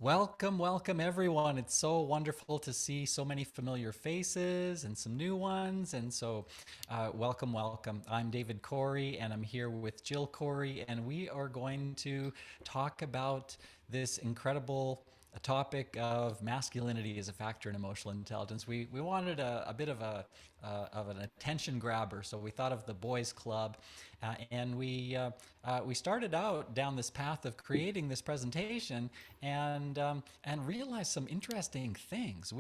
Welcome, welcome everyone. It's so wonderful to see so many familiar faces and some new ones. Welcome, welcome. I'm David Cory, and I'm here with Jill Cory, and we are going to talk about this incredible topic of masculinity as a factor in emotional intelligence. We wanted a bit of of an attention grabber, so we thought of the boys' club, and we started out down this path of creating this presentation and realized some interesting things.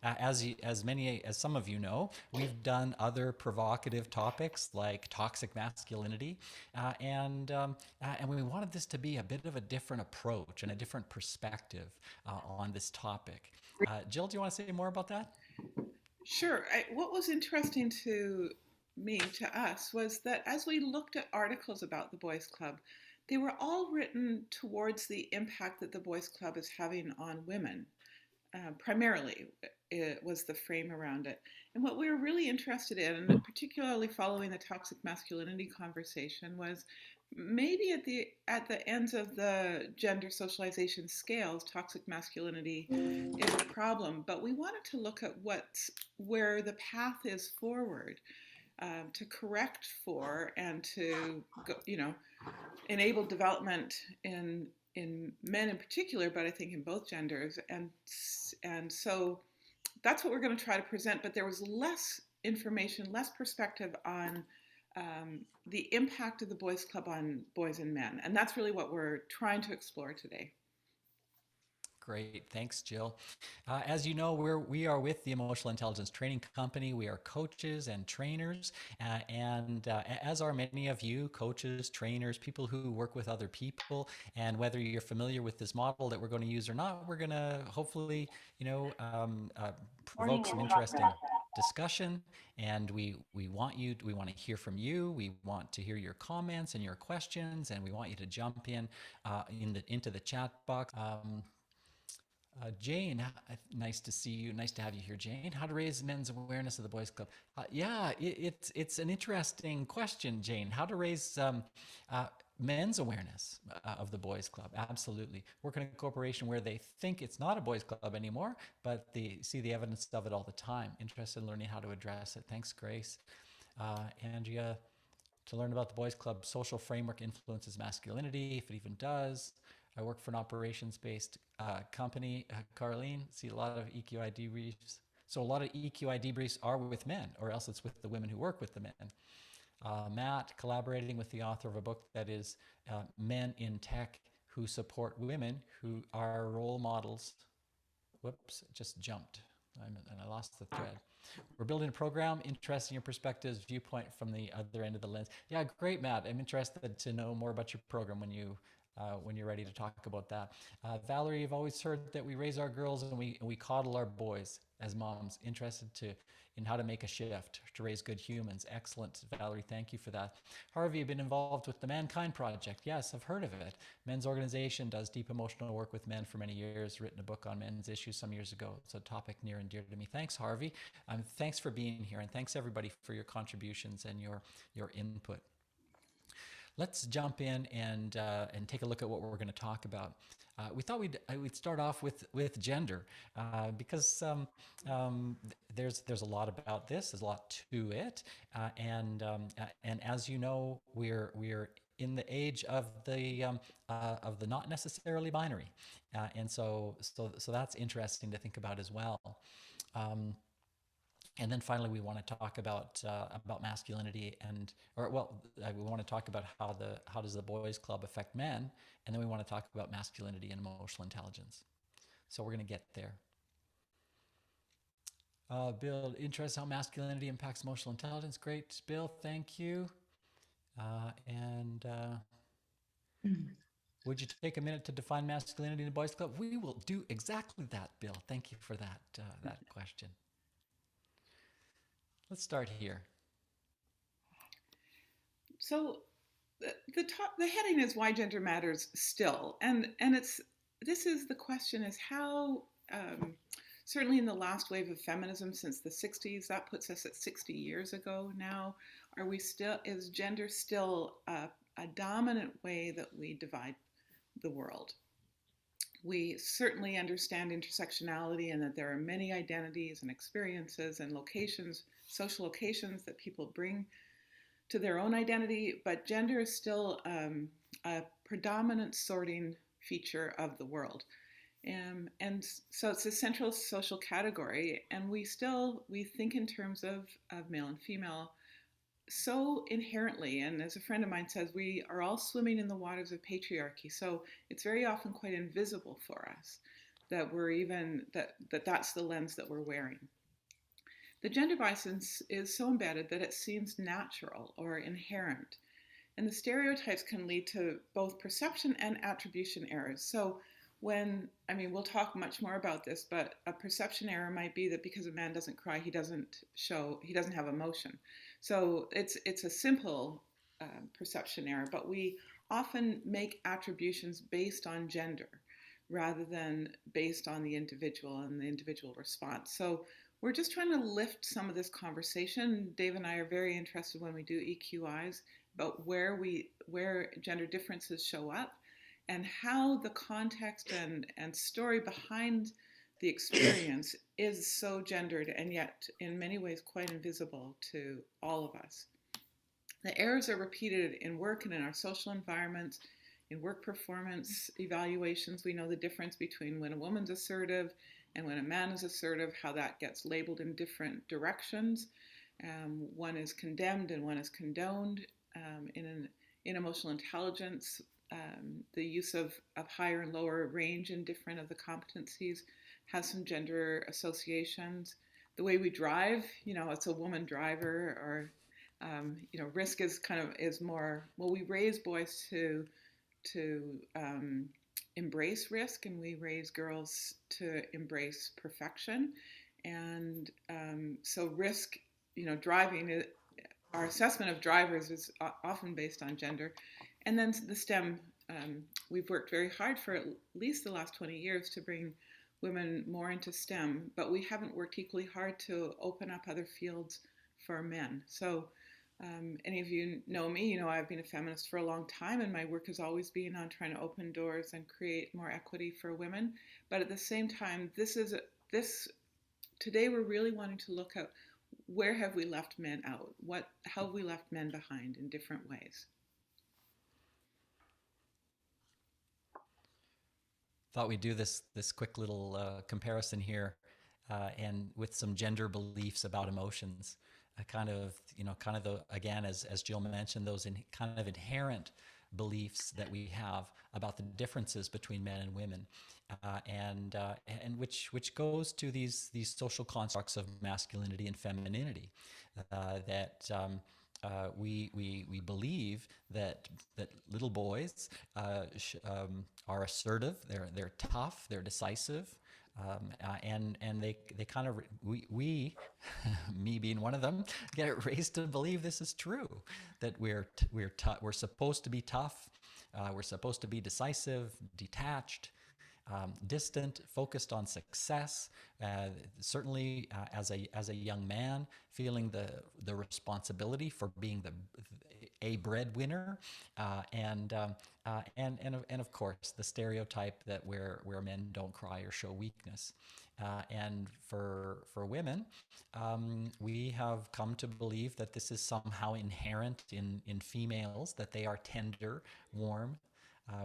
As many as some of you know, we've done other provocative topics like toxic masculinity, and we wanted this to be a bit of a different approach and a different perspective on this topic. Jill, do you want to say more about that? Sure. What was interesting to me, to us, was that as we looked at articles about the Boys Club, they were all written towards the impact that the Boys Club is having on women. Primarily, it was the frame around it. And what we were really interested in, and particularly following the toxic masculinity conversation, was maybe at the ends of the gender socialization scales, toxic masculinity is a problem. But we wanted to look at where the path is forward, to correct for and to enable development in men in particular, but I think in both genders. And so that's what we're going to try to present. But there was less information, less perspective on the impact of the Boys Club on boys and men, and that's really what we're trying to explore today. Great, thanks, Jill. As you know, we are with the Emotional Intelligence Training Company. We are coaches and trainers, and as are many of you, coaches, trainers, people who work with other people. And whether you're familiar with this model that we're going to use or not, we're going to hopefully, provoke some interesting discussion. And we want to hear from you. We want to hear your comments and your questions, and we want you to jump into the chat box. Jane, nice to see you. Nice to have you here, Jane. How to raise men's awareness of the Boys Club? It's an interesting question, Jane. How to raise men's awareness of the Boys Club? Absolutely. Work in a corporation where they think it's not a Boys Club anymore, but they see the evidence of it all the time. Interested in learning how to address it. Thanks, Grace. Andrea, to learn about the Boys Club social framework influences masculinity, if it even does. I work for an operations-based company. Carlene, see a lot of EQI debriefs. So a lot of EQI debriefs are with men, or else it's with the women who work with the men. Matt, collaborating with the author of a book that is Men in Tech Who Support Women Who Are Role Models. Whoops, it just jumped. And I lost the thread. We're building a program, interested in your perspectives, viewpoint from the other end of the lens. Yeah, great, Matt. I'm interested to know more about your program when you're ready to talk about that. Valerie, you've always heard that we raise our girls and we coddle our boys as moms. Interested in how to make a shift to raise good humans. Excellent, Valerie. Thank you for that. Harvey, you've been involved with the Mankind Project. Yes, I've heard of it. Men's organization does deep emotional work with men for many years. Written a book on men's issues some years ago. It's a topic near and dear to me. Thanks, Harvey. Thanks for being here, and thanks everybody for your contributions and your input. Let's jump in and take a look at what we're going to talk about. We thought we'd start off with gender because there's a lot about this. There's a lot to it, and as you know, we're in the age of the not necessarily binary, and so that's interesting to think about as well. Um, and then finally, we want to talk about masculinity we want to talk about how does the boys club affect men, and then we want to talk about masculinity and emotional intelligence. So we're going to get there. Bill, interest how masculinity impacts emotional intelligence. Great, Bill. Thank you. And Would you take a minute to define masculinity in the boys club? We will do exactly that, Bill. Thank you for that question. Let's start here. So the heading is why gender matters still, and it's this is the question is how, certainly in the last wave of feminism since the 60s, that puts us at 60 years ago now, are we still, is gender still a dominant way that we divide the world? We certainly understand intersectionality and that there are many identities and experiences and locations, social locations that people bring to their own identity, but gender is still a predominant sorting feature of the world. And so it's a central social category, and we think in terms of male and female so inherently. And as a friend of mine says, we are all swimming in the waters of patriarchy. So it's very often quite invisible for us that we're even that's the lens that we're wearing. The gender bias is so embedded that it seems natural or inherent. And the stereotypes can lead to both perception and attribution errors. So I mean, we'll talk much more about this, but a perception error might be that because a man doesn't cry, he doesn't have emotion. So it's a simple perception error, but we often make attributions based on gender rather than based on the individual and the individual response. So we're just trying to lift some of this conversation. Dave and I are very interested when we do EQIs about where gender differences show up and how the context and story behind the experience is so gendered and yet in many ways quite invisible to all of us. The errors are repeated in work and in our social environments, in work performance evaluations. We know the difference between when a woman's assertive and when a man is assertive, how that gets labeled in different directions. One is condemned and one is condoned. In emotional intelligence, the use of higher and lower range in different of the competencies has some gender associations. The way we drive, it's a woman driver, or risk is more. Well, we raise boys to embrace risk, and we raise girls to embrace perfection. And so risk, driving, our assessment of drivers is often based on gender. And then the STEM, we've worked very hard for at least the last 20 years to bring women more into STEM, but we haven't worked equally hard to open up other fields for men. So any of you know me, I've been a feminist for a long time, and my work has always been on trying to open doors and create more equity for women. But at the same time, today we're really wanting to look at where have we left men out? How have we left men behind in different ways? Thought we'd do this quick little comparison here, and with some gender beliefs about emotions, kind of the, again, as Jill mentioned, those kind of inherent beliefs that we have about the differences between men and women, and which goes to these social constructs of masculinity and femininity, that we believe that little boys are assertive, they're tough, they're decisive, and they kind of we me being one of them, get raised to believe this is true, that we're supposed to be tough, we're supposed to be decisive, detached, distant, focused on success. Certainly, as a young man, feeling the responsibility for being a breadwinner, and of course the stereotype that where men don't cry or show weakness. And for women, we have come to believe that this is somehow inherent in females, that they are tender, warm.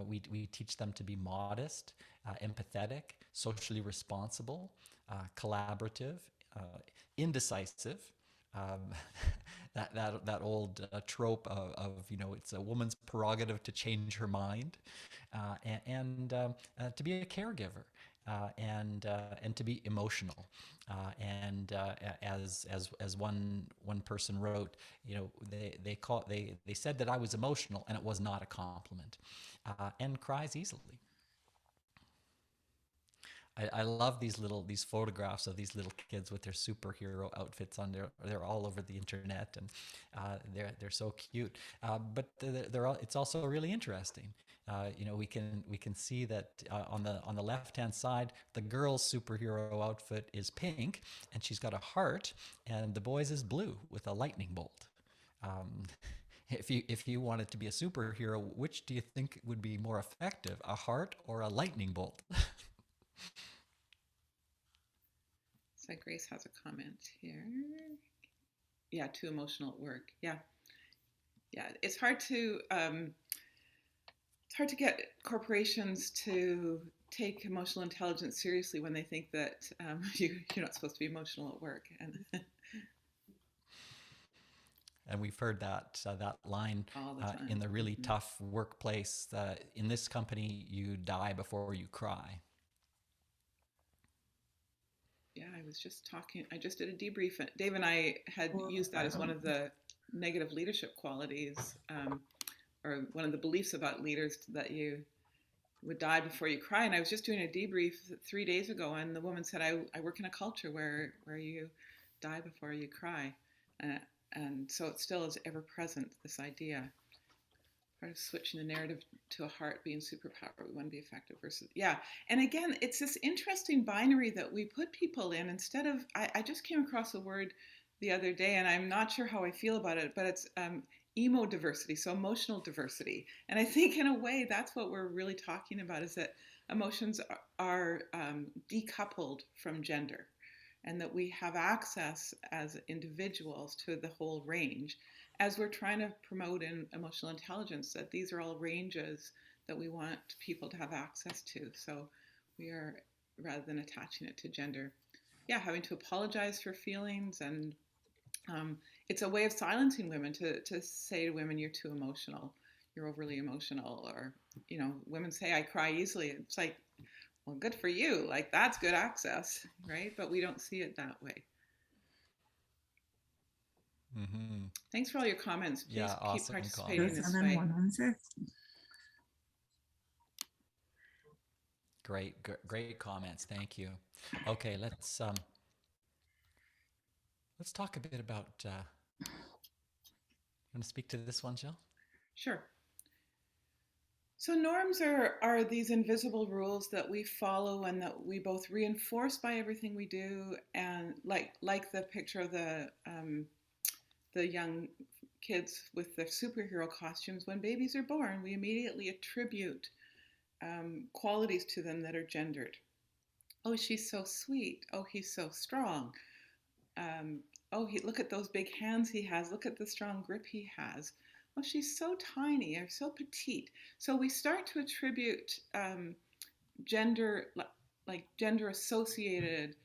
We teach them to be modest, empathetic, socially responsible, collaborative, indecisive. Um, that old trope of it's a woman's prerogative to change her mind, and to be a caregiver, and to be emotional, and as one person wrote, they said that I was emotional and it was not a compliment, and cries easily. I love these photographs of these little kids with their superhero outfits on. They're all over the internet, and they're so cute. But it's also really interesting. We can see that on the left hand side, the girl's superhero outfit is pink, and she's got a heart, and the boy's is blue with a lightning bolt. Um, If you wanted to be a superhero, which do you think would be more effective, a heart or a lightning bolt? So Grace has a comment here. Yeah, too emotional at work. Yeah, yeah. It's hard to get corporations to take emotional intelligence seriously when they think that you're not supposed to be emotional at work. And And we've heard that line all the in time. the really Mm-hmm. tough workplace. In this company, you die before you cry. Yeah, I just did a debrief. Dave and I had used that as one of the negative leadership qualities, or one of the beliefs about leaders, that you would die before you cry. And I was just doing a debrief 3 days ago, and the woman said, I work in a culture where you die before you cry. Uh, and so it still is ever present, this idea. Part of switching the narrative to a heart being superpower, we want to be effective versus, yeah. And again, it's this interesting binary that we put people in instead of, I just came across a word the other day, and I'm not sure how I feel about it, but it's emo diversity, so emotional diversity. And I think in a way that's what we're really talking about, is that emotions are decoupled from gender, and that we have access as individuals to the whole range, as we're trying to promote in emotional intelligence, that these are all ranges that we want people to have access to. So we are, rather than attaching it to gender, yeah, having to apologize for feelings. And it's a way of silencing women to say to women, you're too emotional, you're overly emotional. Or, women say, I cry easily. It's like, well, good for you. Like, that's good access, right? But we don't see it that way. Mm-hmm. Thanks for all your comments. Please Yeah, keep awesome participating comments. this way. Great comments. Thank you. Okay, let's talk a bit about. You want to speak to this one, Jill? Sure. So norms are these invisible rules that we follow and that we both reinforce by everything we do, and like the picture of the young kids with their superhero costumes. When babies are born, we immediately attribute qualities to them that are gendered. Oh, she's so sweet. Oh, he's so strong. Um, oh, look at those big hands he has. Look at the strong grip he has. Oh, she's so tiny or so petite. So we start to attribute gender, like gender associated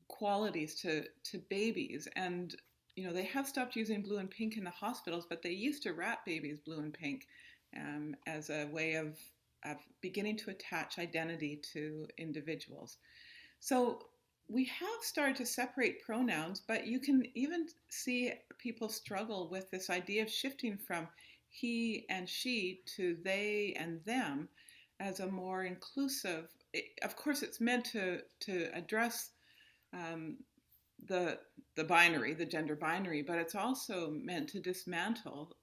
qualities to babies. And they have stopped using blue and pink in the hospitals, but they used to wrap babies blue and pink as a way of beginning to attach identity to individuals. So we have started to separate pronouns, but you can even see people struggle with this idea of shifting from he and she to they and them as a more inclusive. Of course, it's meant to address um, the binary, the gender binary, but it's also meant to dismantle.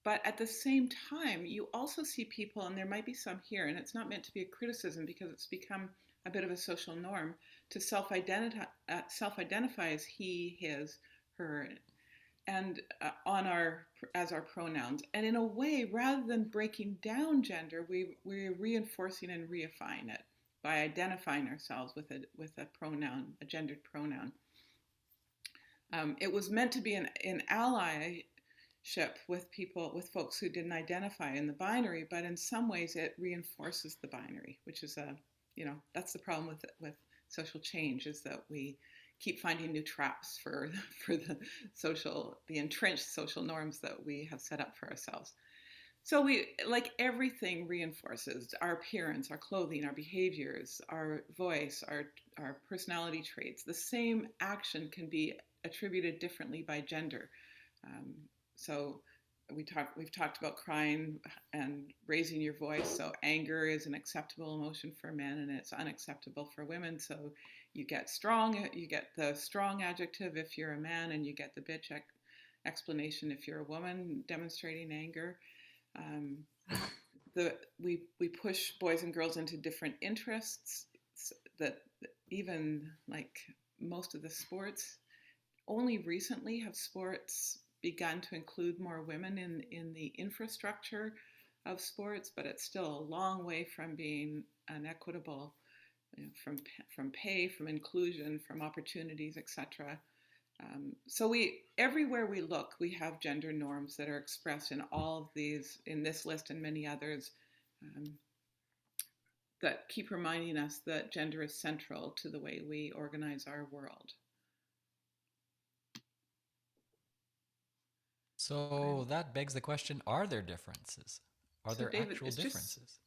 But at the same time, you also see people, and there might be some here, and it's not meant to be a criticism because it's become a bit of a social norm to self-identify as he, his, her, and as our pronouns. And in a way, rather than breaking down gender, we're reinforcing and reifying it by identifying ourselves with a pronoun, a gendered pronoun. It was meant to be an allyship with folks who didn't identify in the binary, but in some ways it reinforces the binary, which is that's the problem with social change, is that we keep finding new traps for the entrenched social norms that we have set up for ourselves. So we, like everything, reinforces our appearance, our clothing, our behaviors, our voice, our personality traits. The same action can be attributed differently by gender. Um, so we've talked about crying and raising your voice. So anger is an acceptable emotion for men, and it's unacceptable for women. So you get the strong adjective if you're a man, and you get the bitch explanation if you're a woman demonstrating anger. We push boys and girls into different interests, that even like most of the sports, only recently have sports begun to include more women in the infrastructure of sports, but it's still a long way from being an equitable, from pay, from inclusion, from opportunities, etc. So we everywhere we look, we have gender norms that are expressed in all of these, in this list and many others, um, that keep reminding us that gender is central to the way we organize our world. So that begs the question, are there differences? Are So there David, actual it's just differences?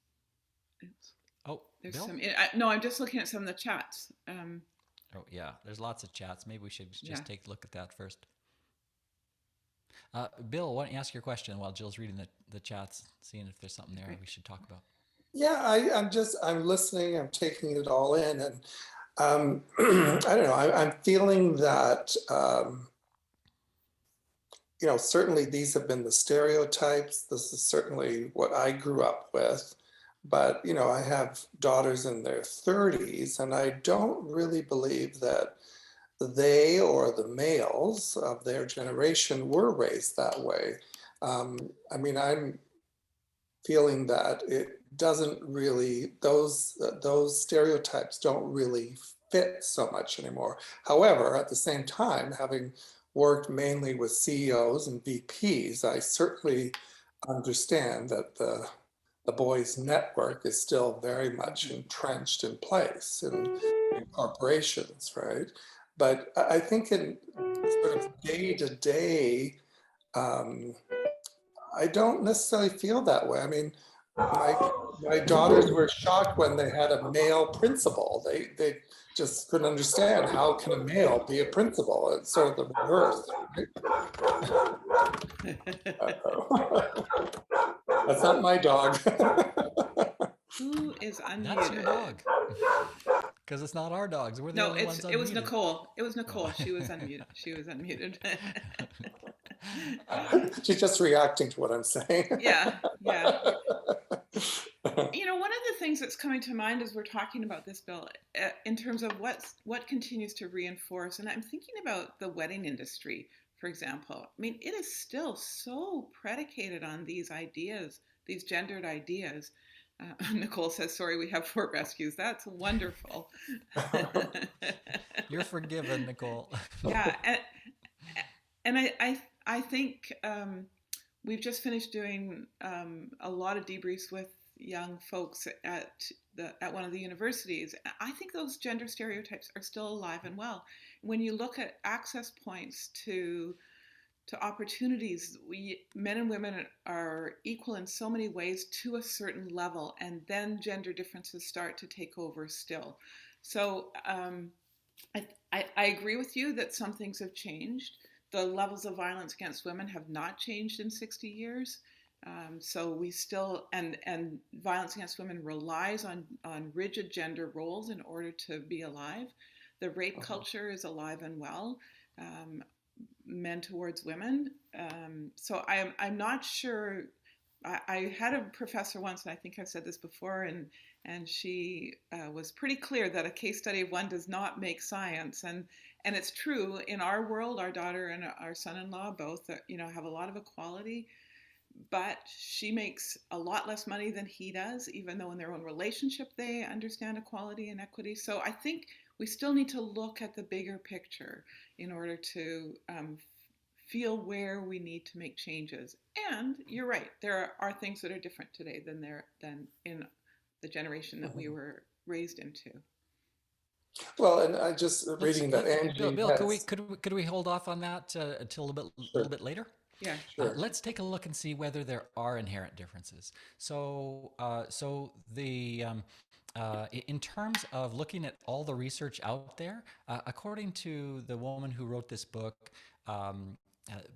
it's, Oh, there's Bill? some. No, I'm just looking at some of the chats. Oh, yeah, there's lots of chats. Maybe we should Yeah. just take a look at that first. Bill, why don't you ask your question while Jill's reading the chats, seeing if there's something there Great. we should talk about. Yeah, I'm listening, I'm taking it all in, and I don't know, I'm feeling that, certainly these have been the stereotypes. This is certainly what I grew up with. But, I have daughters in their 30s, and I don't really believe that they or the males of their generation were raised that way. I'm feeling that it doesn't really, those stereotypes don't really fit so much anymore. However, at the same time, having worked mainly with CEOs and VPs, I certainly understand that the boys network is still very much entrenched in place in corporations, right? But I think in sort of day to day, I don't necessarily feel that way. I mean, my daughters were shocked when they had a male principal. They just couldn't understand, how can a male be a principal? It's sort of the reverse, right? That's not my dog. Who is unmuted? That's your dog. Because it's not our dogs. We're the No, only ones unmuted. it was Nicole. It was Nicole. Oh. She was unmuted. She was unmuted. She's just reacting to what I'm saying. Yeah, yeah. One of the things that's coming to mind as we're talking about this, Bill, in terms of what continues to reinforce, and I'm thinking about the wedding industry, for example. I mean, it is still so predicated on these ideas, these gendered ideas. Nicole says, sorry, we have 4 rescues. That's wonderful. You're forgiven, Nicole. Yeah. And I think we've just finished doing a lot of debriefs with young folks at one of the universities. I think those gender stereotypes are still alive and well. When you look at access points to opportunities, men and women are equal in so many ways to a certain level, and then gender differences start to take over still. So I agree with you that some things have changed. The levels of violence against women have not changed in 60 years. So we still, and violence against women relies on rigid gender roles in order to be alive. The rape culture is alive and well. Men towards women. So I'm not sure. I had a professor once, and I think I've said this before, and she was pretty clear that a case study of one does not make science, and it's true in our world. Our daughter and our son-in-law both, have a lot of equality, but she makes a lot less money than he does, even though in their own relationship they understand equality and equity. So I think we still need to look at the bigger picture in order to feel where we need to make changes. And you're right, there are things that are different today than in the generation that we were raised into. Well, and I just reading that Angie Bill, has... could we hold off on that until a little bit later? Yeah, sure. Let's take a look and see whether there are inherent differences. So, in terms of looking at all the research out there, according to the woman who wrote this book,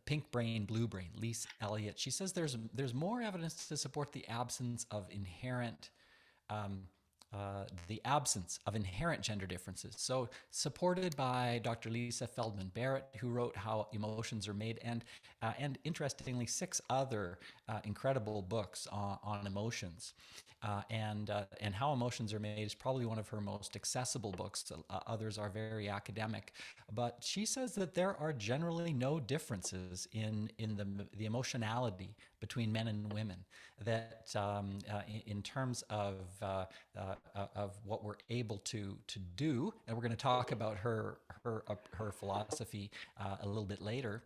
Pink Brain, Blue Brain, Lise Elliott, she says there's more evidence to support the absence of inherent the absence of inherent gender differences. So, supported by Dr. Lisa Feldman Barrett, who wrote How Emotions Are Made, and interestingly, 6 other incredible books on emotions. And How Emotions Are Made is probably one of her most accessible books. Others are very academic, but she says that there are generally no differences in the emotionality between men and women. That in terms of what we're able to do, and we're going to talk about her philosophy a little bit later.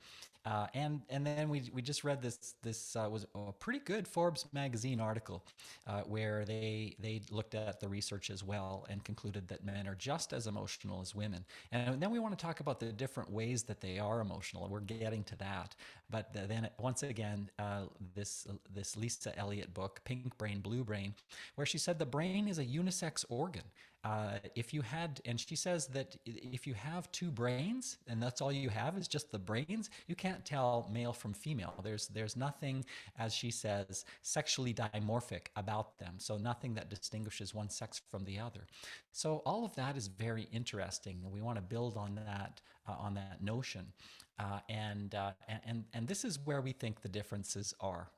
And then we just read this was a pretty good Forbes magazine article where they looked at the research as well and concluded that men are just as emotional as women. And then we want to talk about the different ways that they are emotional. We're getting to that, but then once again, this Lisa Elliott book, Pink Brain, Blue Brain, where she said the brain is a unisex organ. If you had, and she says that if you have 2 brains and that's all you have is just the brains, you can't tell male from female. There's nothing, as she says, sexually dimorphic about them. So nothing that distinguishes one sex from the other. So all of that is very interesting. We want to build on that notion, and this is where we think the differences are.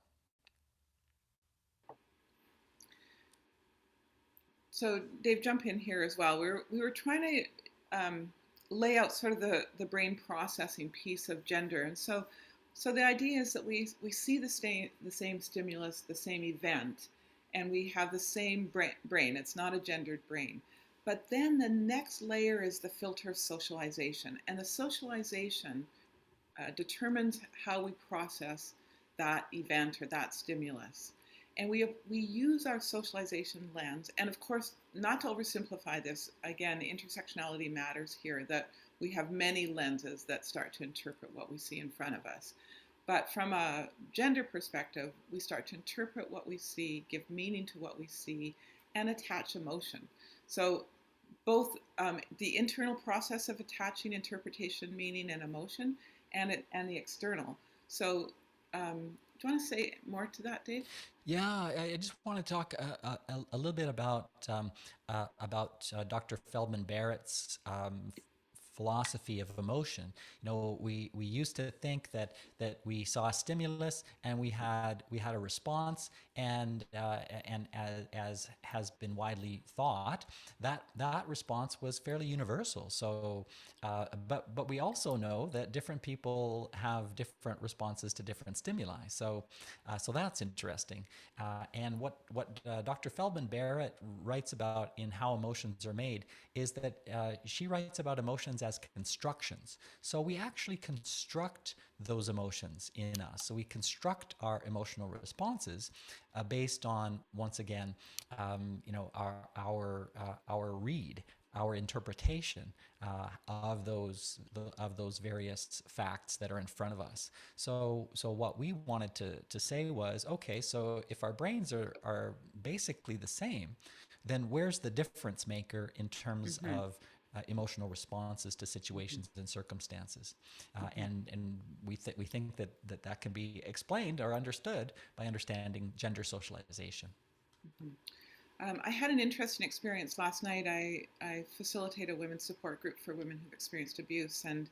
So Dave, jump in here as well. We were trying to lay out sort of the brain processing piece of gender, and so the idea is that we see the same stimulus, the same event, and we have the same brain. It's not a gendered brain. But then the next layer is the filter of socialization, and the socialization determines how we process that event or that stimulus. And we use our socialization lens, and of course, not to oversimplify this, again, intersectionality matters here, that we have many lenses that start to interpret what we see in front of us. But from a gender perspective, we start to interpret what we see, give meaning to what we see, and attach emotion. So both the internal process of attaching interpretation, meaning, and emotion, and the external. So do you want to say more to that, Dave? Yeah, I just want to talk a little bit about Dr. Feldman Barrett's philosophy of emotion. We used to think that we saw a stimulus and we had a response, and as has been widely thought, that response was fairly universal. So, but we also know that different people have different responses to different stimuli. So that's interesting. And what Dr. Feldman Barrett writes about in How Emotions Are Made is that she writes about emotions as constructions. So we actually construct those emotions in us. So we construct our emotional responses based on, once again, our read, our interpretation of those various facts that are in front of us. So what we wanted to say was, okay, so if our brains are basically the same, then where's the difference maker in terms Mm-hmm. of emotional responses to situations and circumstances? And we think that can be explained or understood by understanding gender socialization. Mm-hmm. I had an interesting experience last night. I facilitate a women's support group for women who've experienced abuse, and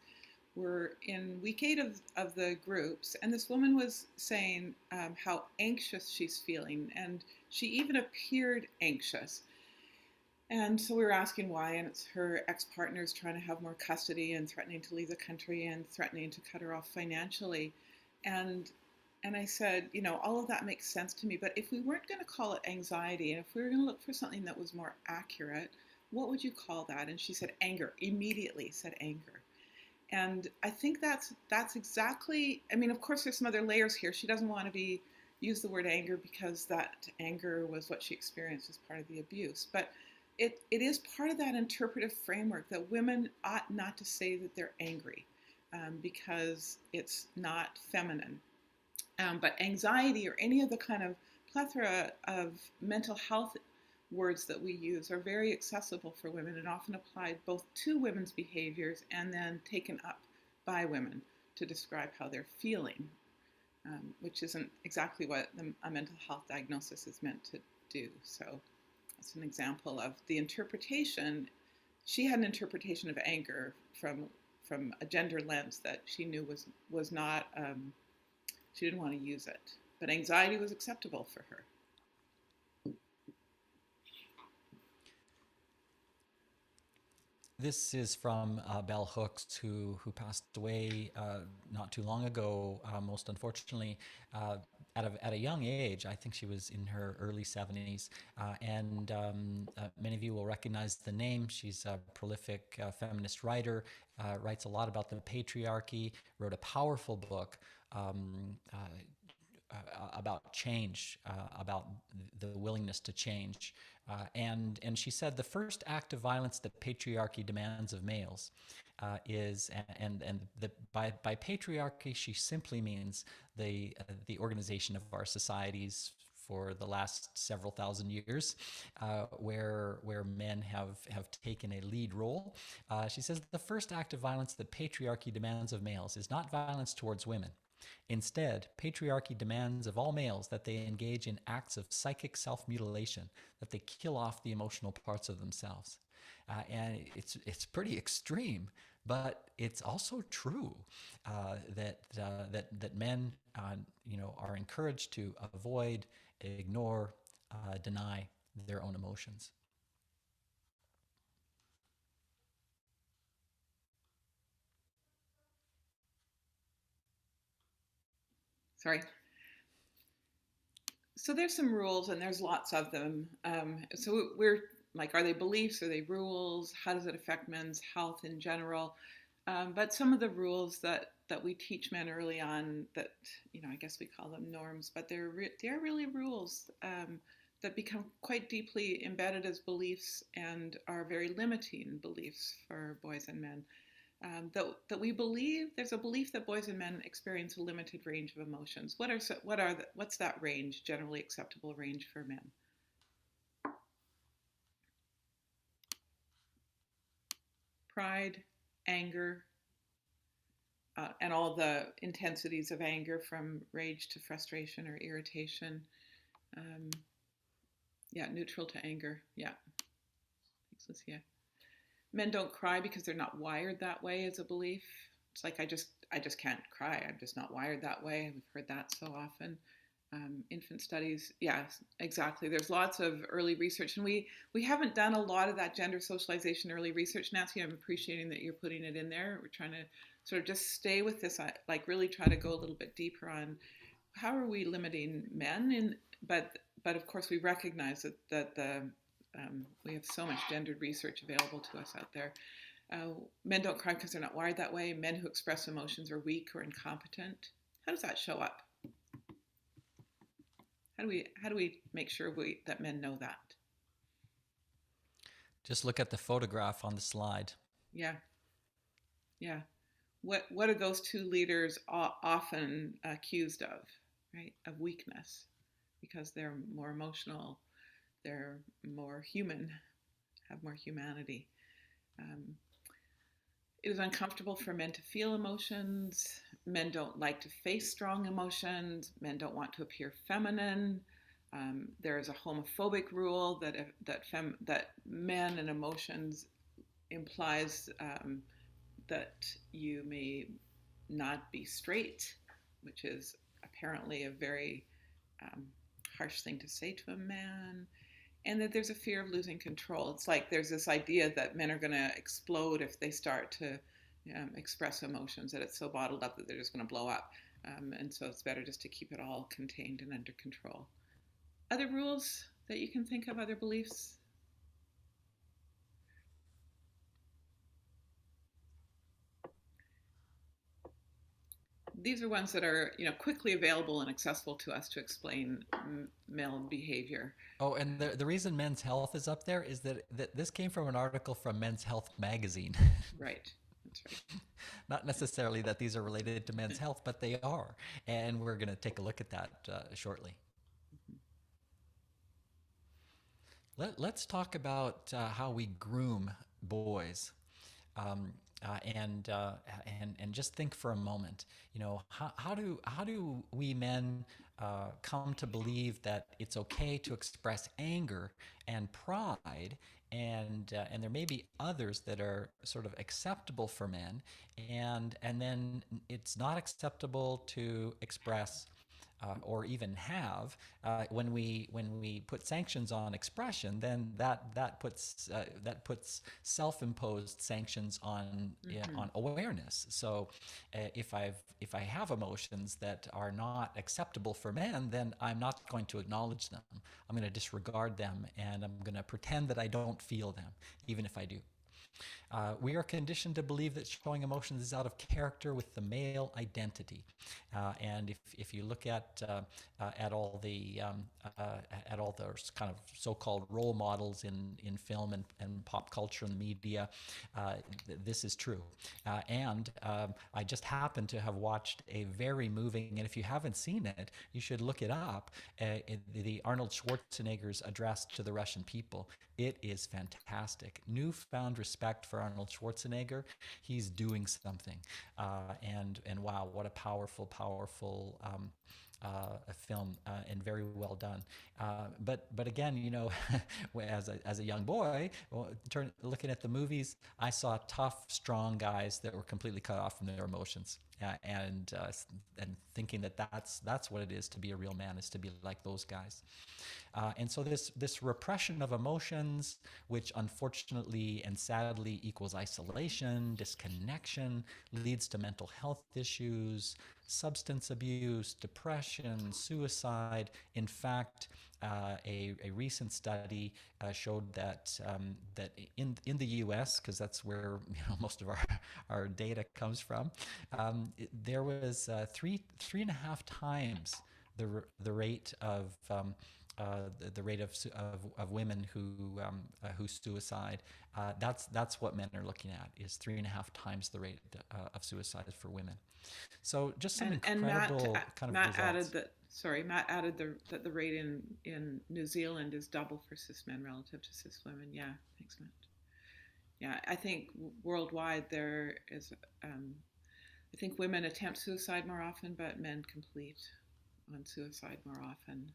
we're in week 8 of the groups, and this woman was saying how anxious she's feeling, and she even appeared anxious. And so we were asking why, and it's her ex-partner's trying to have more custody and threatening to leave the country and threatening to cut her off financially. And and I said, all of that makes sense to me, but if we weren't going to call it anxiety, and if we were going to look for something that was more accurate, what would you call that? And she said anger, immediately said anger. And I think that's exactly, I mean, of course there's some other layers here. She doesn't want to use the word anger because that anger was what she experienced as part of the abuse. But it is part of that interpretive framework that women ought not to say that they're angry because it's not feminine. But anxiety or any of the kind of plethora of mental health words that we use are very accessible for women and often applied both to women's behaviors and then taken up by women to describe how they're feeling, which isn't exactly what a mental health diagnosis is meant to do. So It's an example of the interpretation. She had an interpretation of anger from a gender lens that she knew was not. She didn't want to use it, but anxiety was acceptable for her. This is from Bell Hooks, who passed away not too long ago, most unfortunately, at a young age. I think she was in her early 70s. And many of you will recognize the name. She's a prolific feminist writer, writes a lot about the patriarchy, wrote a powerful book about change, about the willingness to change. And she said the first act of violence that patriarchy demands of males is, by patriarchy she simply means the organization of our societies for the last several thousand years, where men have taken a lead role. She says the first act of violence that patriarchy demands of males is not violence towards women. Instead, patriarchy demands of all males that they engage in acts of psychic self-mutilation, that they kill off the emotional parts of themselves. And it's pretty extreme, but it's also true that men are encouraged to avoid, ignore, deny their own emotions. Sorry. So there's some rules, and there's lots of them. So we're like, are they beliefs? Are they rules? How does it affect men's health in general? But some of the rules that we teach men early on, that I guess we call them norms, but they're really rules that become quite deeply embedded as beliefs and are very limiting beliefs for boys and men. That we believe there's a belief that boys and men experience a limited range of emotions. What's that range? Generally acceptable range for men? Pride, anger, and all the intensities of anger, from rage to frustration or irritation. Yeah, neutral to anger. Yeah, yeah. Men don't cry because they're not wired that way as a belief. It's like I just can't cry. I'm just not wired that way. We've heard that so often. Infant studies, yeah, exactly. There's lots of early research, and we haven't done a lot of that gender socialization early research. Nancy, I'm appreciating that you're putting it in there. We're trying to sort of just stay with this, like really try to go a little bit deeper on how are we limiting men, but of course we recognize that we have so much gendered research available to us out there. Men don't cry because they're not wired that way. Men who express emotions are weak or incompetent. How does that show up? How do we make sure that men know that? Just look at the photograph on the slide. Yeah, yeah. What are those two leaders often accused of? Right, of weakness, because they're more emotional, they're more human, have more humanity. It is uncomfortable for men to feel emotions. Men don't like to face strong emotions. Men don't want to appear feminine. There is a homophobic rule that men and emotions implies that you may not be straight, which is apparently a very harsh thing to say to a man. And that there's a fear of losing control. It's like there's this idea that men are going to explode if they start to express emotions, that it's so bottled up that they're just going to blow up. And so it's better just to keep it all contained and under control. Other rules that you can think of, other beliefs? These are ones that are quickly available and accessible to us to explain male behavior. Oh, and the reason Men's Health is up there is that this came from an article from Men's Health magazine. Right. That's right. Not necessarily that these are related to men's health, but they are. And we're going to take a look at that shortly. Let's talk about how we groom boys. And just think for a moment, how do we men come to believe that it's okay to express anger and pride, and there may be others that are sort of acceptable for men, and then it's not acceptable to express or even have when we put sanctions on expression, then that puts self-imposed sanctions on on awareness. So if I have emotions that are not acceptable for men, then I'm not going to acknowledge them. I'm going to disregard them, and I'm going to pretend that I don't feel them, even if I do. We are conditioned to believe that showing emotions is out of character with the male identity, and if you look at all the at all those kind of so-called role models in film and pop culture and media, this is true. And I just happened to have watched a very moving, and if you haven't seen it, you should look it up. The Arnold Schwarzenegger's address to the Russian people. It is fantastic. Newfound respect for Arnold Schwarzenegger. He's doing something, and wow, what a powerful a film, and very well done. But again, as a young boy, looking at the movies, I saw tough, strong guys that were completely cut off from their emotions, and thinking that that's what it is to be a real man, is to be like those guys. And so this repression of emotions, which unfortunately and sadly equals isolation, disconnection, leads to mental health issues, substance abuse, depression, suicide. In fact, a recent study showed that in the U.S., because that's where most of our data comes from, there was three and a half times the rate of the rate of women who suicide. That's what men are looking at, is 3.5 times the rate of suicide for women. So just some incredible kind of Matt results. added that. Sorry, Matt added that the rate in New Zealand is double for cis men relative to cis women. Yeah, thanks, Matt. Yeah, I think worldwide there is. I think women attempt suicide more often, but men complete on suicide more often.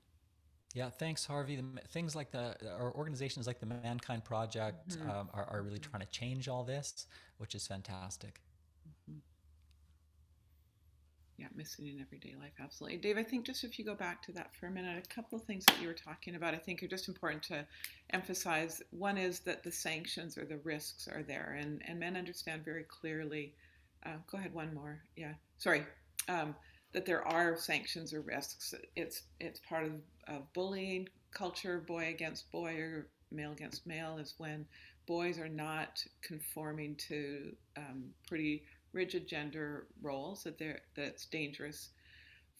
Yeah, thanks, Harvey. Things like our organizations like the Mankind Project are really trying to change all this, which is fantastic. Mm-hmm. Yeah, missing in everyday life, absolutely. Dave, I think just if you go back to that for a minute, a couple of things that you were talking about, I think are just important to emphasize. One is that the sanctions or the risks are there, and men understand very clearly. Go ahead, one more. Yeah, sorry. That there are sanctions or risks. It's part of bullying culture. Boy against boy or male against male is when boys are not conforming to pretty rigid gender roles. That it's dangerous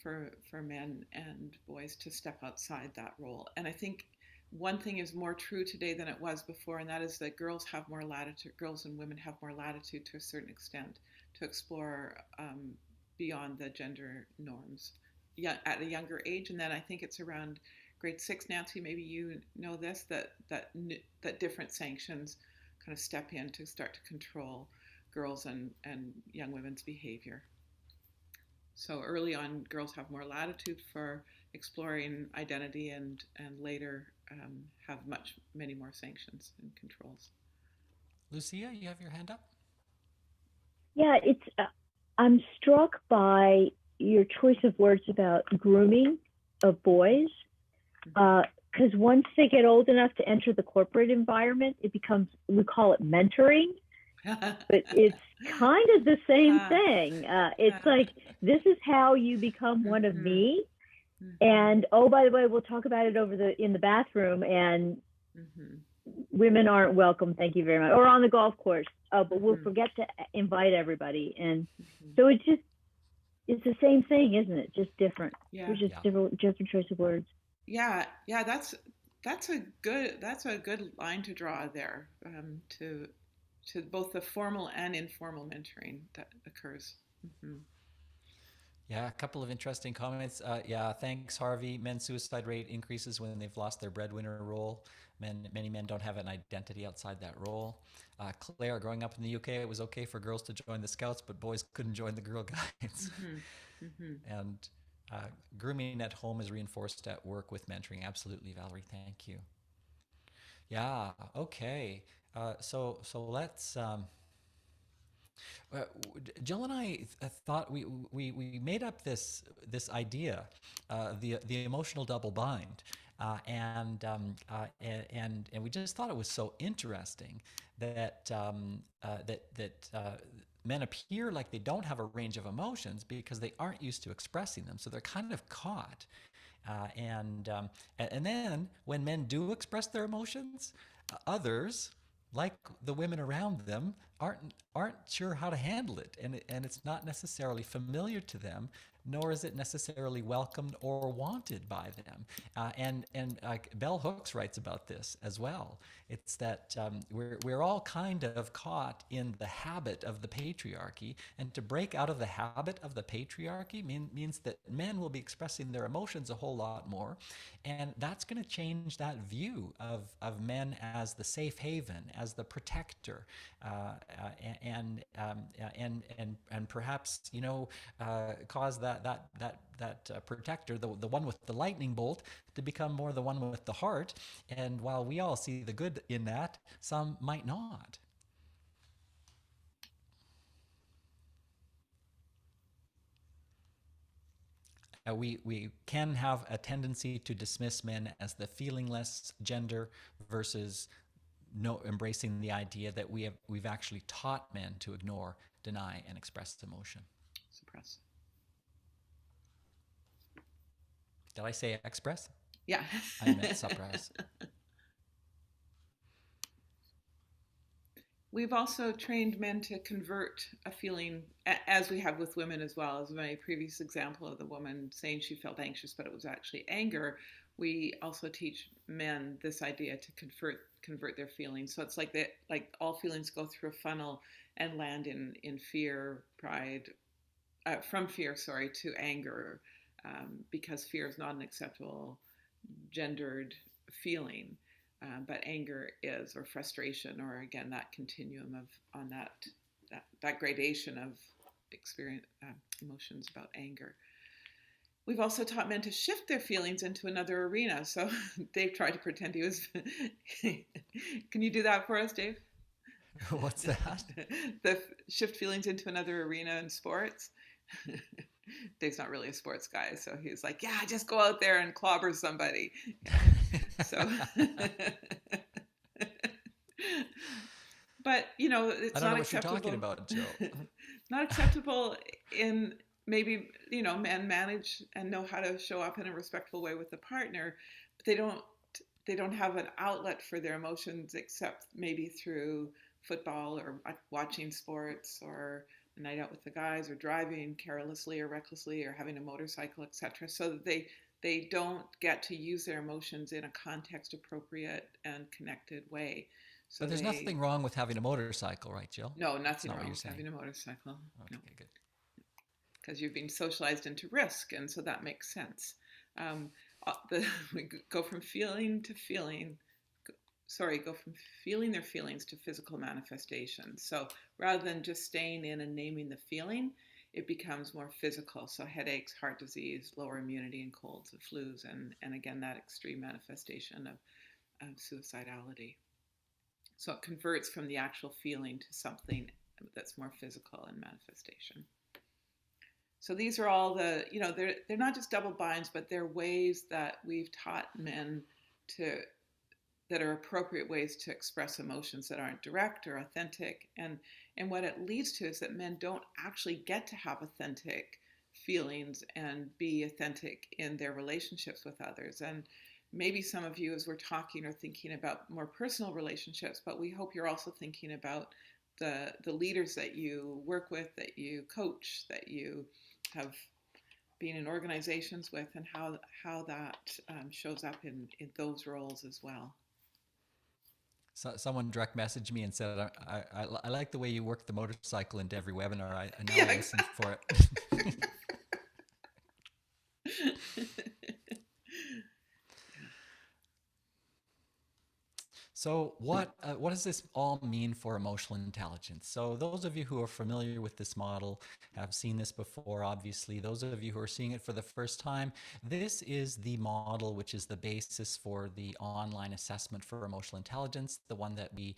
for men and boys to step outside that role. And I think one thing is more true today than it was before, and that is that girls have more latitude. Girls and women have more latitude to a certain extent to explore beyond the gender norms at a younger age. And then I think it's around grade 6, Nancy, maybe you know this, that different sanctions kind of step in to start to control girls and young women's behavior. So early on, girls have more latitude for exploring identity, and later have many more sanctions and controls. Lucia, you have your hand up? Yeah, I'm struck by your choice of words about grooming of boys, because once they get old enough to enter the corporate environment, it becomes, we call it mentoring, but it's kind of the same thing. It's like, this is how you become one of me, and oh, by the way, we'll talk about it in the bathroom, and women aren't welcome, thank you very much, or on the golf course. But we'll forget to invite everybody, and so it's the same thing, isn't it? Just different. Yeah. It's just different choice of words. Yeah. That's a good line to draw there, to both the formal and informal mentoring that occurs. Yeah, a couple of interesting comments. Yeah, thanks, Harvey. Men's suicide rate increases when they've lost their breadwinner role. Many men don't have an identity outside that role. Claire, growing up in the UK, it was okay for girls to join the Scouts, but boys couldn't join the Girl Guides. And Uh, Grooming at home is reinforced at work with mentoring. Absolutely, Valerie. Thank you. Yeah. Okay. So let's. Uh, Jill and I thought we made up this idea, the emotional double bind, and we just thought it was so interesting that men appear like they don't have a range of emotions because they aren't used to expressing them, so they're kind of caught. And then when men do express their emotions, others, like the women around them, aren't sure how to handle it, and it's not necessarily familiar to them, nor is it necessarily welcomed or wanted by them. And Bell Hooks writes about this as well. It's that we're all kind of caught in the habit of the patriarchy, and to break out of the habit of the patriarchy means that men will be expressing their emotions a whole lot more, and that's going to change that view of men as the safe haven, as the protector, and perhaps cause that protector, the one with the lightning bolt, to become more the one with the heart. And while we all see the good in that, some might not. We can have a tendency to dismiss men as the feelingless gender versus embracing the idea that we've actually taught men to ignore, deny, and express emotion. Suppress. Did I say express? Yeah. I meant suppress. We've also trained men to convert a feeling, as we have with women as well. As my previous example of the woman saying she felt anxious, but it was actually anger. We also teach men this idea to convert their feelings. So it's like all feelings go through a funnel and land in fear, pride, from fear, sorry, to anger, because fear is not an acceptable gendered feeling. But anger is, or frustration, or again that continuum of on that gradation of experience, emotions about anger. We've also taught men to shift their feelings into another arena. So Dave tried to pretend he was. Can you do that for us, Dave? What's that? The shift feelings into another arena in sports. Dave's not really a sports guy, so he's like, yeah, just go out there and clobber somebody. So, but it's I don't not know what acceptable. you're talking about, Jill. Not acceptable in maybe men manage and know how to show up in a respectful way with the partner, but they don't have an outlet for their emotions except maybe through football or watching sports or a night out with the guys or driving carelessly or recklessly or having a motorcycle, etc. So that they don't get to use their emotions in a context appropriate and connected way. So but there's nothing wrong with having a motorcycle, right, Jill? No, nothing wrong with having a motorcycle. Okay, no. Good. Because you're being socialized into risk, and so that makes sense. We go from feeling to feeling. Go from feeling their feelings to physical manifestations. So rather than just staying in and naming the feeling, it becomes more physical. So headaches, heart disease, lower immunity and colds and flus, and again, that extreme manifestation of suicidality. So it converts from the actual feeling to something that's more physical in manifestation. So these are all they're not just double binds, but they're ways that we've taught men that are appropriate ways to express emotions that aren't direct or authentic. And what it leads to is that men don't actually get to have authentic feelings and be authentic in their relationships with others. And maybe some of you, as we're talking, are thinking about more personal relationships, but we hope you're also thinking about the leaders that you work with, that you coach, that you have been in organizations with, and how that shows up in those roles as well. So someone direct messaged me and said, I like the way you work the motorcycle into every webinar. I now listen for it. So, what does this all mean for emotional intelligence? So, those of you who are familiar with this model have seen this before. Obviously, those of you who are seeing it for the first time, this is the model which is the basis for the online assessment for emotional intelligence, the one that we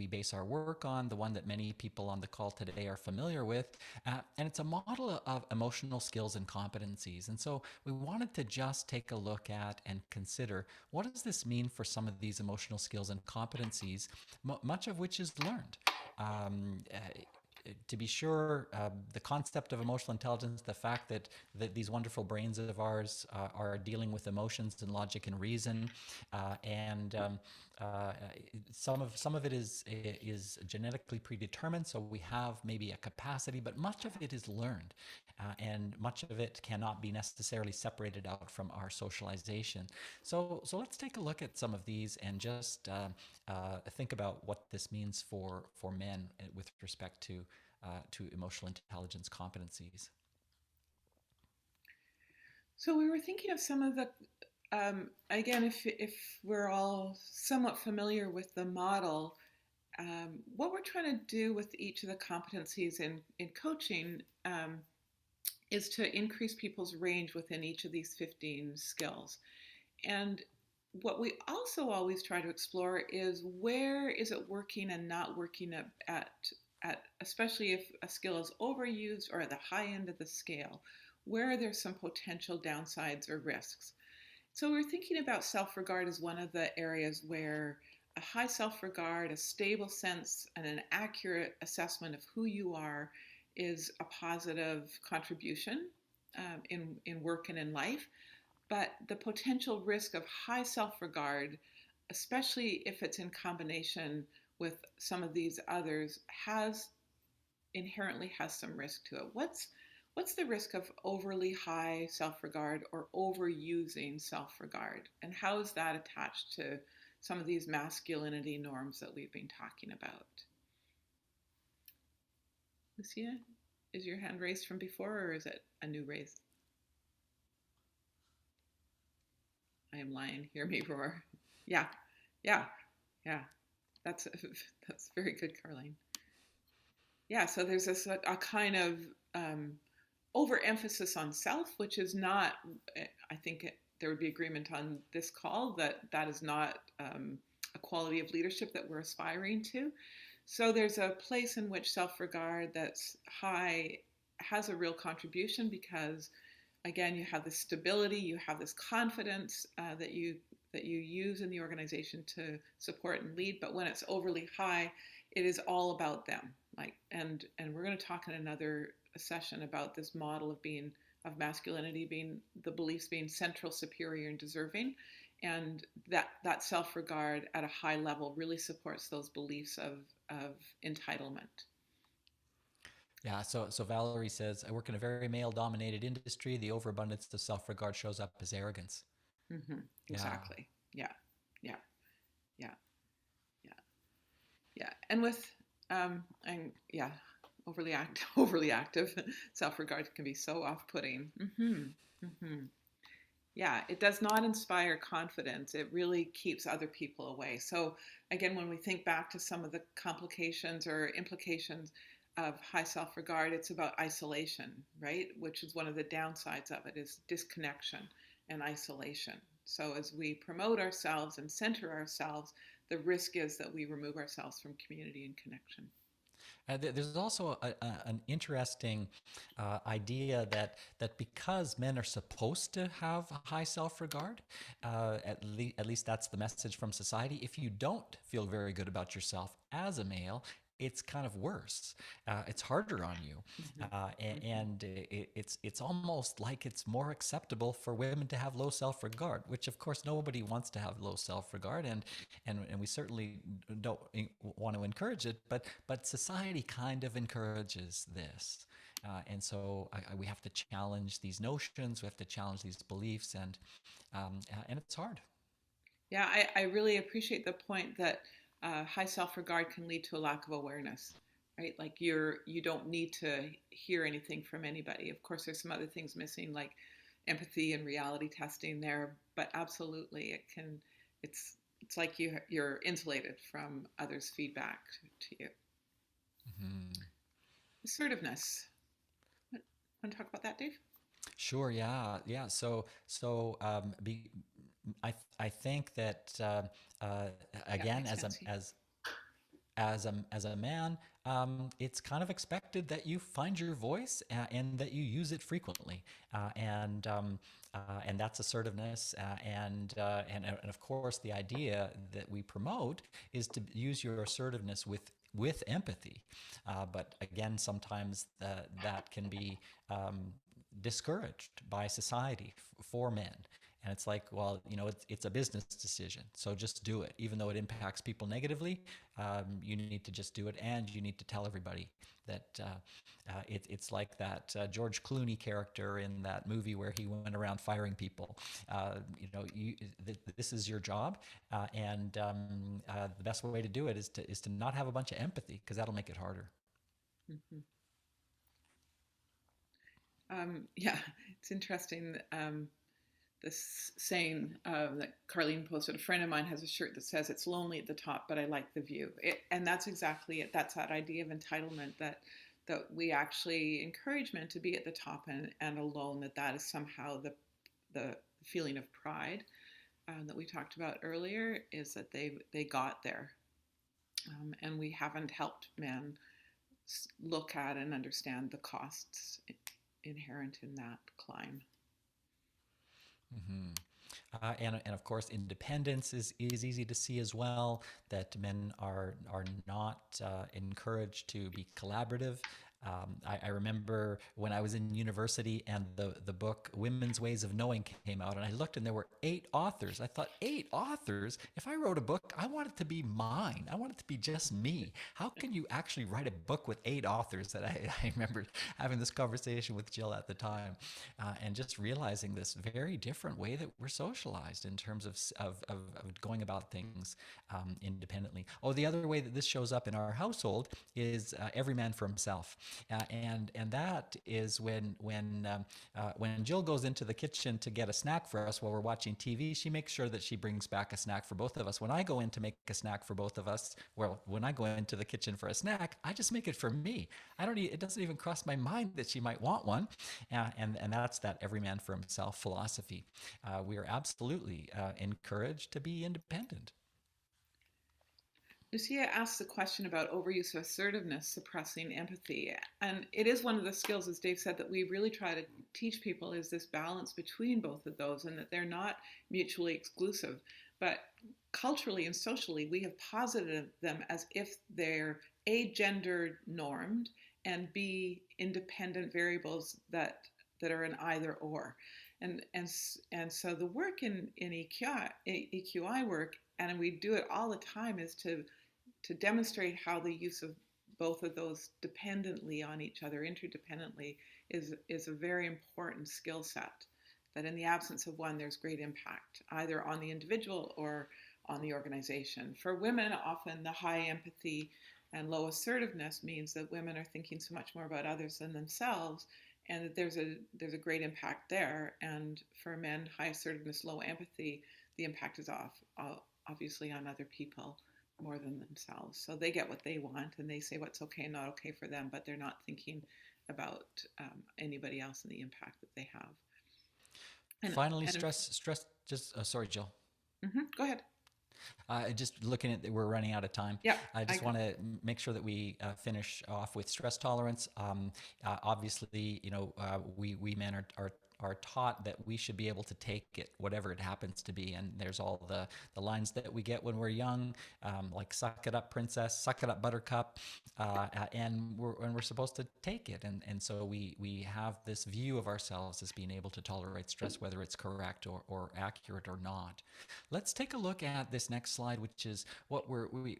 base our work on, the one that many people on the call today are familiar with. And it's a model of emotional skills and competencies. And so we wanted to just take a look at and consider, what does this mean for some of these emotional skills and competencies, much of which is learned. To be sure, the concept of emotional intelligence, the fact that these wonderful brains of ours are dealing with emotions and logic and reason, and some of it is genetically predetermined. So we have maybe a capacity, but much of it is learned, and much of it cannot be necessarily separated out from our socialization. So let's take a look at some of these and just think about what this means for men with respect to emotional intelligence competencies. So we were thinking of some of the, again, if we're all somewhat familiar with the model, what we're trying to do with each of the competencies in coaching is to increase people's range within each of these 15 skills. And what we also always try to explore is, where is it working and not working at especially if a skill is overused or at the high end of the scale, where are there some potential downsides or risks. So we're thinking about self-regard as one of the areas where a high self-regard, a stable sense, and an accurate assessment of who you are is a positive contribution in work and in life. But the potential risk of high self-regard, especially if it's in combination with some of these others, inherently has some risk to it. What's the risk of overly high self-regard or overusing self-regard? And how is that attached to some of these masculinity norms that we've been talking about? Lucia, is your hand raised from before, or is it a new raise? I am lying. Hear me roar. Yeah, yeah, yeah. That's very good, Caroline. Yeah, so there's this a kind of overemphasis on self, which is not, I think there would be agreement on this call that that is not a quality of leadership that we're aspiring to. So there's a place in which self-regard that's high has a real contribution, because again, you have this stability, you have this confidence that you use in the organization to support and lead. But when it's overly high, it is all about them. And we're going to talk in another session about this model of masculinity being the beliefs being central, superior, and deserving, and that self-regard at a high level really supports those beliefs of entitlement. Yeah, so Valerie says, I work in a very male-dominated industry. The overabundance of self-regard shows up as arrogance. Mm-hmm. Exactly. Yeah. Yeah. Yeah. Yeah. Yeah. And with overly active self-regard can be so off-putting. Mm-hmm. Mm-hmm. Yeah, it does not inspire confidence. It really keeps other people away. So again, when we think back to some of the complications or implications of high self-regard, it's about isolation, right? Which is one of the downsides of it, is disconnection and isolation. So as we promote ourselves and center ourselves, the risk is that we remove ourselves from community and connection. There's also an interesting idea that because men are supposed to have a high self-regard, at least that's the message from society. If you don't feel very good about yourself as a male, it's kind of worse. It's harder on you, and it's almost like it's more acceptable for women to have low self-regard, which of course nobody wants to have low self-regard, and we certainly don't want to encourage it. But society kind of encourages this, and so we have to challenge these notions. We have to challenge these beliefs, and it's hard. Yeah, I really appreciate the point that high self-regard can lead to a lack of awareness, right? Like you don't need to hear anything from anybody. Of course, there's some other things missing, like empathy and reality testing there, but absolutely, it's like you're insulated from others' feedback to you. Hmm. Assertiveness. Want to talk about that, Dave? Sure. Yeah. Yeah. I think that uh, Yeah, again, makes sense. as a man, it's kind of expected that you find your voice and that you use it frequently, and that's assertiveness. And of course, the idea that we promote is to use your assertiveness with empathy. But again, sometimes that can be discouraged by society for men. And it's like, well, it's a business decision, so just do it. Even though it impacts people negatively, you need to just do it, and you need to tell everybody that it's like that George Clooney character in that movie where he went around firing people. This is your job, and the best way to do it is to not have a bunch of empathy, because that'll make it harder. Mm-hmm. Yeah, it's interesting. This saying that Carlene posted, a friend of mine has a shirt that says, "It's lonely at the top, but I like the view." And that's exactly it. That's that idea of entitlement, that we actually encourage men to be at the top and alone, that is somehow the feeling of pride that we talked about earlier, is that they got there. And we haven't helped men look at and understand the costs inherent in that climb. Mm-hmm. And of course, independence is easy to see as well. That men are not encouraged to be collaborative. I remember when I was in university and the book Women's Ways of Knowing came out, and I looked and there were 8 authors. I thought, 8 authors? If I wrote a book, I want it to be mine. I want it to be just me. How can you actually write a book with 8 authors? That I remember having this conversation with Jill at the time, and just realizing this very different way that we're socialized in terms of going about things independently. Oh, the other way that this shows up in our household is every man for himself. And that is when Jill goes into the kitchen to get a snack for us while we're watching TV, she makes sure that she brings back a snack for both of us. When I go in to make a snack for both of us, well, when I go into the kitchen for a snack, I just make it for me. It doesn't even cross my mind that she might want one. And that's that every man for himself philosophy. We are absolutely encouraged to be independent. Lucia asked the question about overuse of assertiveness suppressing empathy. And it is one of the skills, as Dave said, that we really try to teach people, is this balance between both of those, and that they're not mutually exclusive. But culturally and socially, we have posited them as if they're A, gender normed, and B, independent variables that are an either or. And so the work in EQI work, and we do it all the time, is to demonstrate how the use of both of those dependently on each other, interdependently, is a very important skill set. That in the absence of one, there's great impact, either on the individual or on the organization. For women, often the high empathy and low assertiveness means that women are thinking so much more about others than themselves, and that there's a great impact there. And for men, high assertiveness, low empathy, the impact is obviously on other people more than themselves. So they get what they want, and they say what's okay and not okay for them, but they're not thinking about anybody else and the impact that they have. Finally, stress. Just sorry, Jill. Go ahead. Just looking at, we're running out of time. Yeah, I just want to make sure that we finish off with stress tolerance. Obviously, we men are taught that we should be able to take it, whatever it happens to be. And there's all the lines that we get when we're young, like "suck it up, princess," "suck it up, buttercup," and we're supposed to take it. And so we have this view of ourselves as being able to tolerate stress, whether it's correct or accurate or not. Let's take a look at this next slide, which is what we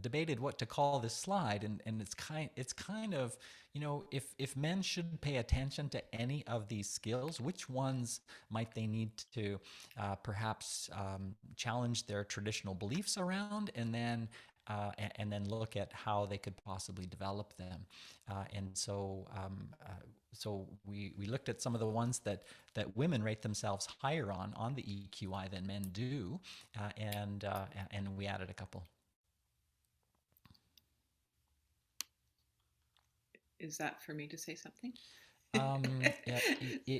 debated what to call this slide, and it's kind of, if men should pay attention to any of these skills, which ones might they need to perhaps challenge their traditional beliefs around, and then and then look at how they could possibly develop them. So we looked at some of the ones that women rate themselves higher on the EQI than men do, and we added a couple. Is that for me to say something? Yeah,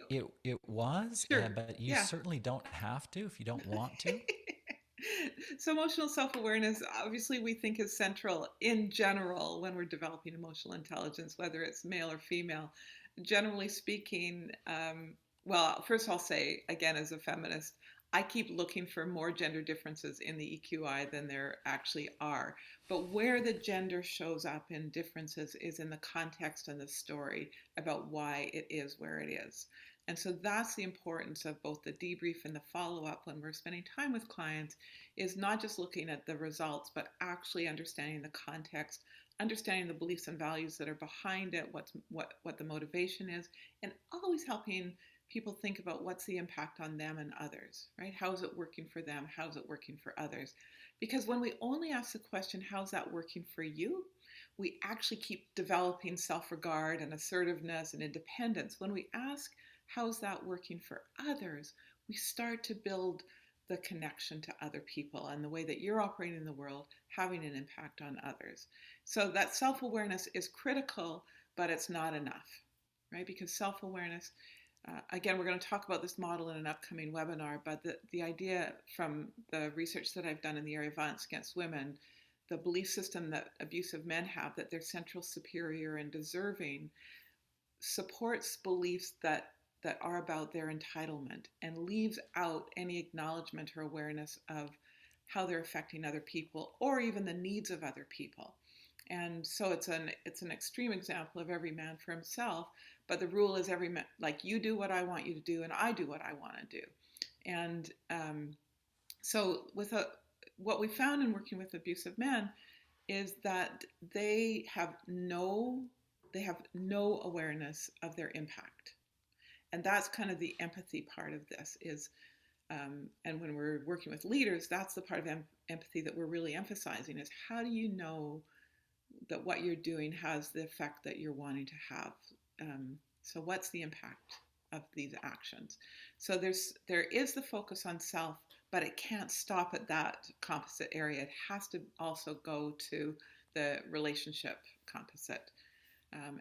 it was, Sure. but you Yeah. certainly don't have to if you don't want to. So emotional self-awareness, obviously, we think is central in general when we're developing emotional intelligence, whether it's male or female. Generally speaking, well, first I'll say, again, as a feminist, I keep looking for more gender differences in the EQI than there actually are. But where the gender shows up in differences is in the context and the story about why it is where it is. And so that's the importance of both the debrief and the follow-up when we're spending time with clients, is not just looking at the results, but actually understanding the context, understanding the beliefs and values that are behind it, what the motivation is, and always helping people think about what's the impact on them and others, right? How is it working for them? How is it working for others? Because when we only ask the question, how's that working for you? We actually keep developing self-regard and assertiveness and independence. When we ask, how's that working for others? We start to build the connection to other people and the way that you're operating in the world having an impact on others. So that self-awareness is critical, but it's not enough, right? Because self-awareness, again, we're going to talk about this model in an upcoming webinar, but the idea from the research that I've done in the area of violence against women, the belief system that abusive men have, that they're central, superior, and deserving, supports beliefs that are about their entitlement and leaves out any acknowledgement or awareness of how they're affecting other people or even the needs of other people. And so it's an extreme example of every man for himself, but the rule is every man, like, you do what I want you to do and I do what I want to do. And so what we found in working with abusive men is that they have no awareness of their impact. And that's kind of the empathy part of this is, and when we're working with leaders, that's the part of empathy that we're really emphasizing, is how do you know that what you're doing has the effect that you're wanting to have? So what's the impact of these actions? So there is the focus on self, but it can't stop at that composite area. It has to also go to the relationship composite.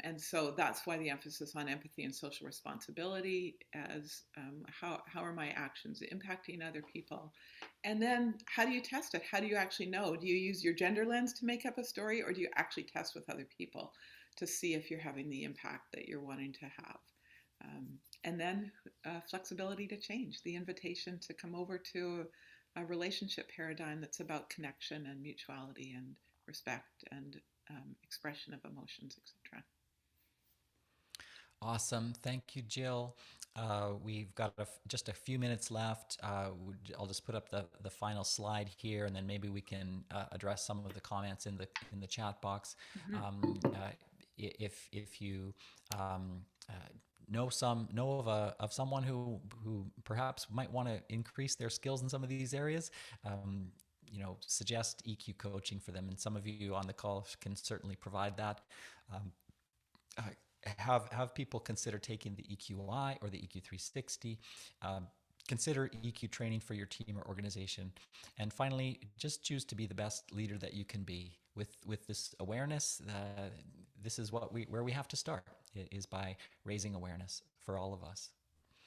And so that's why the emphasis on empathy and social responsibility as how are my actions impacting other people? And then how do you test it? How do you actually know? Do you use your gender lens to make up a story, or do you actually test with other people to see if you're having the impact that you're wanting to have? And then flexibility to change, the invitation to come over to a relationship paradigm that's about connection and mutuality and respect and expression of emotions, etc. Awesome. Thank you, Jill. We've got just a few minutes left. I'll just put up the final slide here, and then maybe we can address some of the comments in the chat box. If you know of someone who perhaps might want to increase their skills in some of these areas, suggest EQ coaching for them. And some of you on the call can certainly provide that. Have people consider taking the EQI or the EQ 360. Consider EQ training for your team or organization. And finally, just choose to be the best leader that you can be. With this awareness, this is where we have to start, is by raising awareness for all of us.